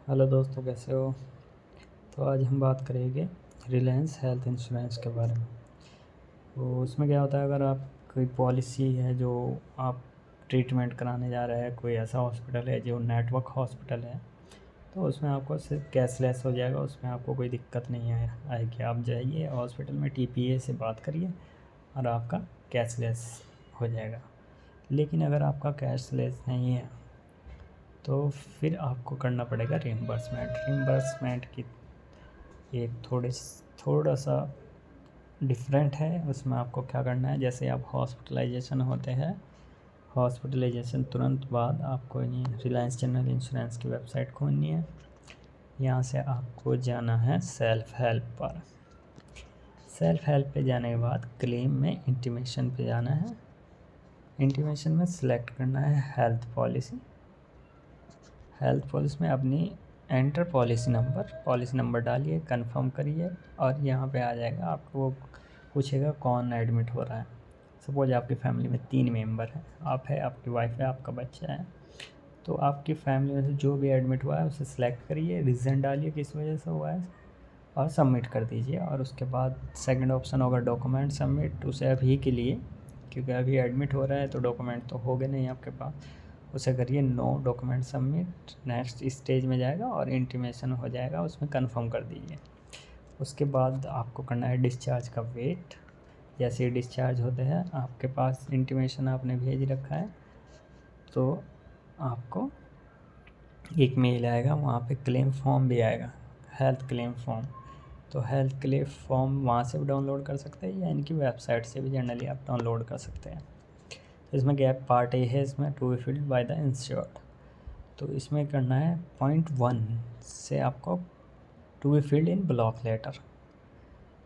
Hello दोस्तों, कैसे हो। तो आज हम बात करेंगे रिलायंस हेल्थ इंश्योरेंस के बारे में। तो उसमें क्या होता है, अगर आप कोई पॉलिसी है जो आप ट्रीटमेंट कराने जा रहे हैं, कोई ऐसा हॉस्पिटल है जो नेटवर्क हॉस्पिटल है, तो उसमें आपको सिर्फ कैशलेस हो जाएगा। उसमें आपको कोई दिक्कत नहीं आएगी। आप जाइए हॉस्पिटल में, टीपीए से बात करिए और आपका कैशलेस हो जाएगा। लेकिन अगर आपका कैशलेस नहीं है तो फिर आपको करना पड़ेगा रिम्बर्समेंट की एक थोड़ा सा डिफरेंट है। उसमें आपको क्या करना है, जैसे आप हॉस्पिटलाइजेशन होते हैं, हॉस्पिटलाइजेशन तुरंत बाद आपको ये रिलायंस जनरल इंश्योरेंस की वेबसाइट खोलनी है। यहाँ से आपको जाना है सेल्फ हेल्प पर। सेल्फ हेल्प पे जाने के बाद क्लेम में इंटीमेशन पे जाना है। इंटीमेशन में सिलेक्ट करना है हेल्थ पॉलिसी। हेल्थ पॉलिसी में अपनी एंटर पॉलिसी नंबर डालिए, कंफर्म करिए और यहाँ पे आ जाएगा। आपको वो पूछेगा कौन एडमिट हो रहा है। सपोज आपकी फैमिली में 3 मेंबर हैं, आप है, आपकी वाइफ है, आपका बच्चा है। तो आपकी फैमिली में से जो भी एडमिट हुआ है उसे सिलेक्ट करिए, रीज़न डालिए किस वजह से हुआ है और सबमिट कर दीजिए। और उसके बाद सेकंड ऑप्शन होगा डॉक्यूमेंट सबमिट। उसे अभी के लिए, क्योंकि अभी एडमिट हो रहा है तो डॉक्यूमेंट तो होंगे नहीं आपके पास, उसे करिए no document submit. Next stage में जाएगा और इंटीमेशन हो जाएगा, उसमें कंफर्म कर दीजिए। उसके बाद आपको करना है डिस्चार्ज का वेट। जैसे ही डिस्चार्ज होते हैं, आपके पास इंटीमेशन आपने भेज रखा है तो आपको एक मेल आएगा, वहाँ पे क्लेम फॉर्म भी आएगा, हेल्थ क्लेम फॉर्म। तो हेल्थ क्लेम फॉर्म वहाँ से भी डाउनलोड कर सकते हैं या इनकी वेबसाइट से भी जनरली आप डाउनलोड कर सकते हैं। तो इसमें गैप पार्ट ए है, इसमें to be filled by the insured. तो इसमें करना है पॉइंट 1 से आपको to be filled in block letter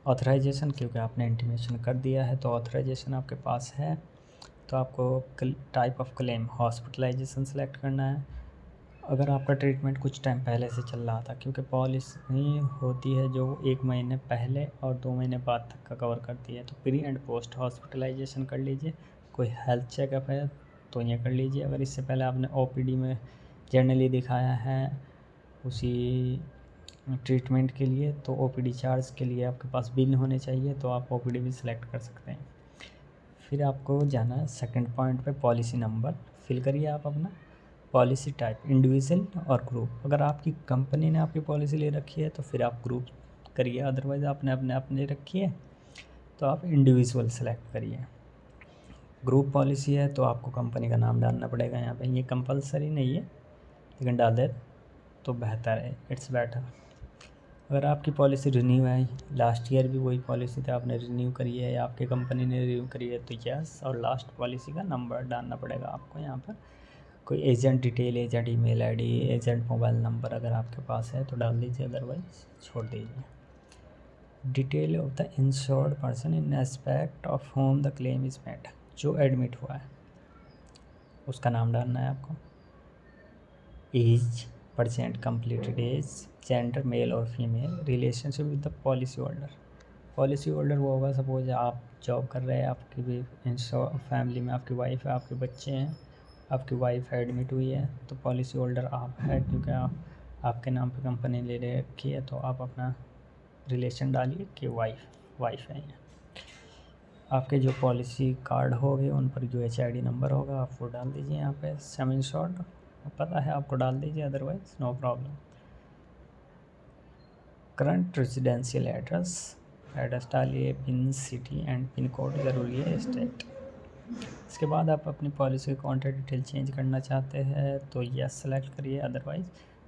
authorisation, क्योंकि आपने इंटीमेशन कर दिया है तो ऑथराइजेशन आपके पास है। तो आपको type of claim hospitalisation select करना है। अगर आपका ट्रीटमेंट कुछ टाइम पहले से चल रहा था, क्योंकि पॉलिसी होती है जो 1 महीने पहले और 2 महीने बाद तक का कवर करती है, तो प्री एंड पोस्ट हॉस्पिटलाइजेशन कर लीजिए। कोई हेल्थ चेकअप है तो ये कर लीजिए। अगर इससे पहले आपने ओपीडी में जनरली दिखाया है उसी ट्रीटमेंट के लिए, तो ओपीडी चार्ज के लिए आपके पास बिल होने चाहिए, तो आप ओपीडी भी सिलेक्ट कर सकते हैं। फिर आपको जाना है सेकंड पॉइंट पे, पॉलिसी नंबर फिल करिए आप अपना। पॉलिसी टाइप इंडिविजुअल और ग्रुप। अगर आपकी कंपनी ने आपकी पॉलिसी ले रखी है तो फिर आप ग्रुप करिए, अदरवाइज़ आपने अपने रखी है तो आप इंडिविजुअल सेलेक्ट करिए। ग्रुप पॉलिसी है तो आपको कंपनी का नाम डालना पड़ेगा यहाँ पे। ये कंपलसरी नहीं है, लेकिन डाल दे तो बेहतर है, इट्स बेटर। अगर आपकी पॉलिसी रिन्यू है, लास्ट ईयर भी वही पॉलिसी थी, आपने रिन्यू करी है या आपकी कंपनी ने रिन्यू करी है तो यस, और लास्ट पॉलिसी का नंबर डालना पड़ेगा आपको यहाँ पर। कोई agent detail, agent email ID, agent mobile number अगर आपके पास है तो डाल दीजिए, अदरवाइज छोड़ दीजिए। Detail of the insured person in respect of whom the claim is made. जो एडमिट हुआ है उसका नाम डालना है आपको। Age, percent completed age, gender male और female, relationship with the policy holder. Policy holder वो होगा, सपोज आप जॉब कर रहे हैं, आपकी भी फैमिली में आपकी वाइफ है, आपके बच्चे हैं, आपकी वाइफ एडमिट हुई है तो पॉलिसी होल्डर आप है, क्योंकि आपके नाम पे कंपनी ले रखी है। तो आप अपना रिलेशन डालिए कि वाइफ है। आपके जो पॉलिसी कार्ड होंगे उन पर जो HID नंबर होगा आप वो डाल दीजिए यहाँ पे। सम इंश्योर्ड पता है आपको, डाल दीजिए, otherwise no problem. Current residential address डालिए, pin city and pin code ज़रूरी है, स्टेट। इसके बाद आप अपनी पॉलिसी की कॉन्टैक्ट डिटेल चेंज करना चाहते हैं तो यस सेलेक्ट करिए, otherwise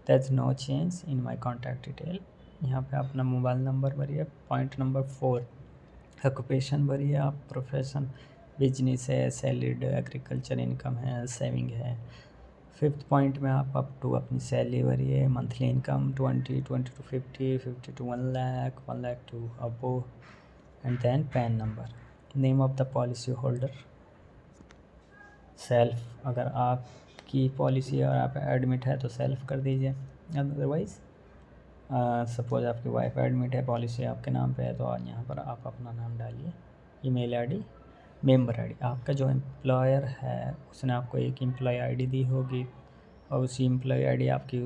there is no change in my contact detail. यहाँ पे अपना मोबाइल नंबर भरिए। पॉइंट नंबर 4, ऑक्यूपेशन भरिए आप, प्रोफेशन बिजनेस है, सैलरीड एग्रीकल्चर इनकम है, सेविंग है। 5th पॉइंट में आप अप टू अपनी सैलरी भरिए, monthly income 20 to 50, 50 to 1 lakh, 1 lakh to above, and then PAN number. Name of the policy holder self, अगर आपकी पॉलिसी और आप एडमिट है तो सेल्फ कर दीजिए, अदरवाइज़ सपोज आपकी वाइफ एडमिट है, पॉलिसी आपके नाम पे है तो यहाँ पर आप अपना नाम डालिए। ईमेल आईडी, मेंबर आईडी, आपका जो एम्प्लॉयर है उसने आपको एक एम्प्लॉय आईडी दी होगी और उसी एम्प्लॉय आईडी आपकी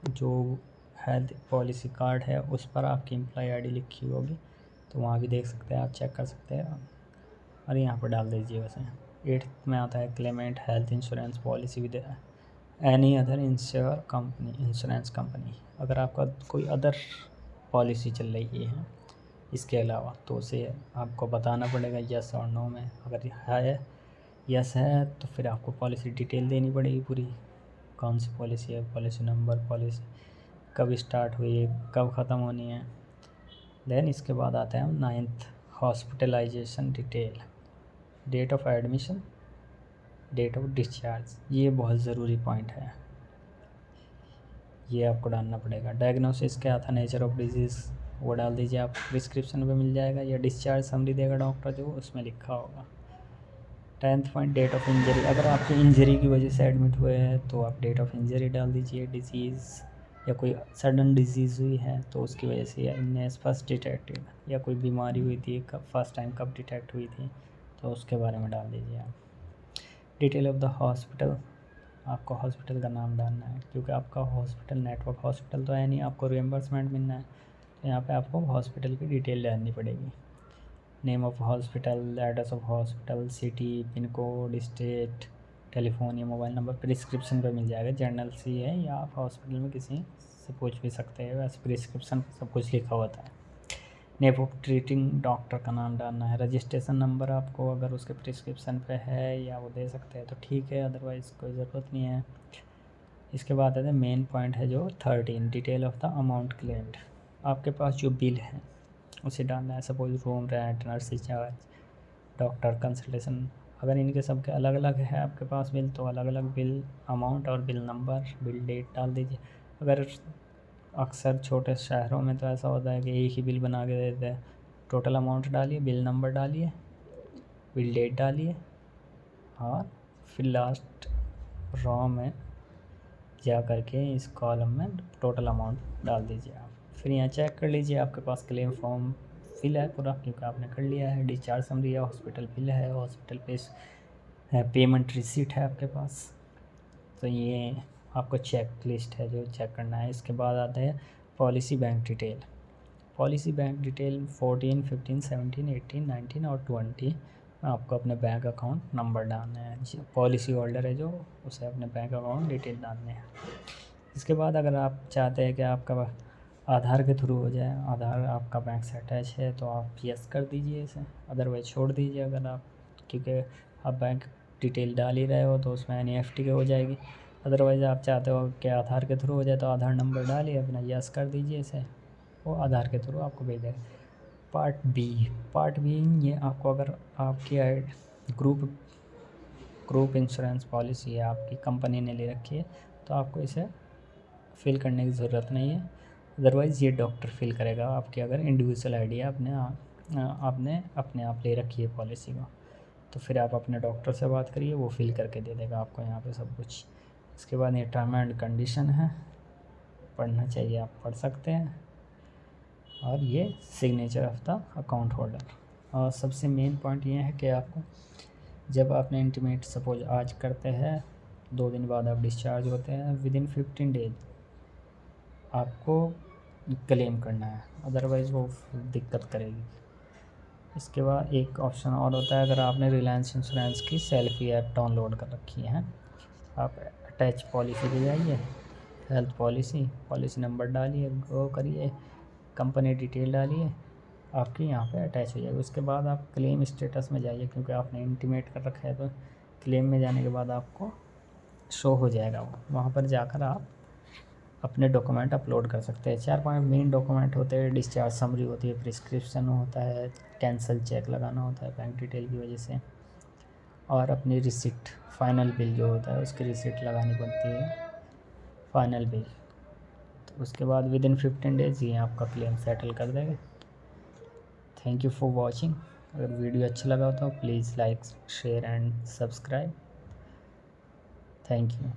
जो हेल्थ पॉलिसी कार्ड है उस पर आपकी एम्प्लॉय आईडी लिखी होगी, तो वहाँ भी देख सकते हैं, आप चेक कर सकते हैं और यहाँ पर डाल दीजिए। वैसे 8th में आता है Clement health insurance policy with any other insurance company. अगर आपका कोई अदर पॉलिसी चल रही है इसके अलावा तो उसे आपको बताना पड़ेगा यस और नो में। अगर है यस है तो फिर आपको पॉलिसी डिटेल देनी पड़ेगी पूरी, कौन सी पॉलिसी है, पॉलिसी नंबर, पॉलिसी कब स्टार्ट हुई है, कब ख़त्म होनी है। देन इसके बाद आता है 9th hospitalisation detail, date of admission, date of discharge. ये बहुत ज़रूरी पॉइंट है, ये आपको डालना पड़ेगा। डायग्नोसिस क्या था, नेचर ऑफ डिजीज़, वो डाल दीजिए आप, प्रिस्क्रिप्शन पे मिल जाएगा या डिस्चार्ज समरी देगा डॉक्टर जो उसमें लिखा होगा। 10th point date of injury, अगर आपकी इंजरी की वजह से एडमिट हुए हैं तो आप डेट ऑफ इंजरी डाल दीजिए। डिजीज़ या कोई सडन डिजीज़ हुई है तो उसकी वजह से, या इलनेस फर्स्ट डिटेक्टेड, या कोई बीमारी हुई थी कब फर्स्ट टाइम कब डिटेक्ट हुई थी तो उसके बारे में डाल दीजिए आप। डिटेल ऑफ द हॉस्पिटल, आपको हॉस्पिटल का नाम डालना है क्योंकि आपका हॉस्पिटल नेटवर्क हॉस्पिटल तो है नहीं, आपको रिएम्बर्समेंट मिलना है तो यहाँ पे आपको हॉस्पिटल की डिटेल डालनी पड़ेगी। Name of hospital, address of hospital, city, pin code, state, telephone या मोबाइल नंबर प्रिस्क्रिप्शन पे मिल जाएगा। जर्नल सी है या आप हॉस्पिटल में किसी से पूछ भी सकते हैं, वैसे प्रिस्क्रिप्शन पर सब कुछ लिखा होता है। नेम ऑफ ट्रीटिंग डॉक्टर का नाम डालना है। रजिस्ट्रेशन नंबर आपको अगर उसके प्रिस्क्रिप्शन पे है या वो दे सकते हैं तो ठीक है, अदरवाइज़ कोई ज़रूरत नहीं है। इसके बाद आता है मेन पॉइंट है जो 13, detail of the amount claimed. आपके पास जो बिल है उसे डालना है। Suppose room rent, nurse charge, doctor consultation, अगर इनके सब के अलग अलग है आपके पास बिल तो अलग अलग बिल अमाउंट और बिल नंबर, बिल डेट डाल दीजिए। अगर अक्सर छोटे शहरों में तो ऐसा होता है कि एक ही बिल बना के देते हैं। टोटल अमाउंट डालिए, बिल नंबर डालिए, बिल डेट डालिए और फिर लास्ट रॉ में जा करके इस कॉलम में टोटल अमाउंट डाल दीजिए आप। फिर यहाँ चेक कर लीजिए आपके पास क्लेम फॉर्म फिल है पूरा क्योंकि आपने कर लिया है। डिस्चार्ज समरी है, हॉस्पिटल बिल है, हॉस्पिटल पे पेमेंट रिसीट है आपके पास। तो ये आपको चेक लिस्ट है जो चेक करना है। इसके बाद आता है policy bank detail. Policy bank detail 14, 15, 17, 18, 19 और 20 में आपको अपने बैंक अकाउंट नंबर डालना है। पॉलिसी होल्डर है जो उसे अपने बैंक अकाउंट डिटेल डालने हैं। इसके बाद अगर आप चाहते हैं कि आपका आधार के थ्रू हो जाए, आधार आपका बैंक से अटैच है तो आप यस कर दीजिए इसे, अदरवाइज़ छोड़ दीजिए। अगर आप, क्योंकि आप बैंक डिटेल डाल ही रहे हो तो उसमें एनईएफटी के हो जाएगी। अदरवाइज़ आप चाहते हो कि आधार के थ्रू हो जाए तो आधार नंबर डालिए अपना, यस कर दीजिए इसे, वो आधार के थ्रू आपको भेज देगा। पार्ट बी ये आपको, अगर आपकी ग्रुप इंश्योरेंस पॉलिसी है आपकी कंपनी ने ले रखी है तो आपको इसे फिल करने की ज़रूरत नहीं है। अदरवाइज़ ये डॉक्टर फिल करेगा आपकी, अगर इंडिविजुअल आईडी आपने अपने आप ले रखी है पॉलिसी को तो फिर आप अपने डॉक्टर से बात करिए, वो फिल करके दे देगा आपको यहाँ पे सब कुछ। इसके बाद ये टर्म एंड कंडीशन है, पढ़ना चाहिए आप पढ़ सकते हैं। और ये signature of the account holder. और सबसे मेन पॉइंट ये है कि आपको जब आपने इंटीमेट सपोज आज करते हैं, 2 दिन बाद आप डिस्चार्ज होते हैं, विदिन 15 डेज आपको क्लेम करना है, अदरवाइज़ वो दिक्कत करेगी। इसके बाद एक ऑप्शन और होता है, अगर आपने रिलायंस इंश्योरेंस की सेल्फी ऐप डाउनलोड कर रखी है, आप अटैच पॉलिसी पे जाइए, हेल्थ पॉलिसी नंबर डालिए, गो करिए, कंपनी डिटेल डालिए, आपकी यहाँ पे अटैच हो जाएगी। उसके बाद आप क्लेम स्टेटस में जाइए क्योंकि आपने इंटीमेट कर रखा है तो क्लेम में जाने के बाद आपको शो हो जाएगा वो, वहाँ पर जाकर आप अपने डॉक्यूमेंट अपलोड कर सकते हैं। 4-5 मेन डॉक्यूमेंट होते हैं, डिस्चार्ज समरी होती है, प्रिस्क्रिप्शन होता है, कैंसिल चेक लगाना होता है बैंक डिटेल की वजह से, और अपनी रिसिट, फाइनल बिल जो होता है उसकी रिसिट लगानी पड़ती है, फाइनल बिल। तो उसके बाद विदिन 15 डेज़ ये आपका क्लेम सेटल कर देगा। Thank you for watching. अगर वीडियो अच्छा लगा हो तो please like, share and subscribe. Thank you.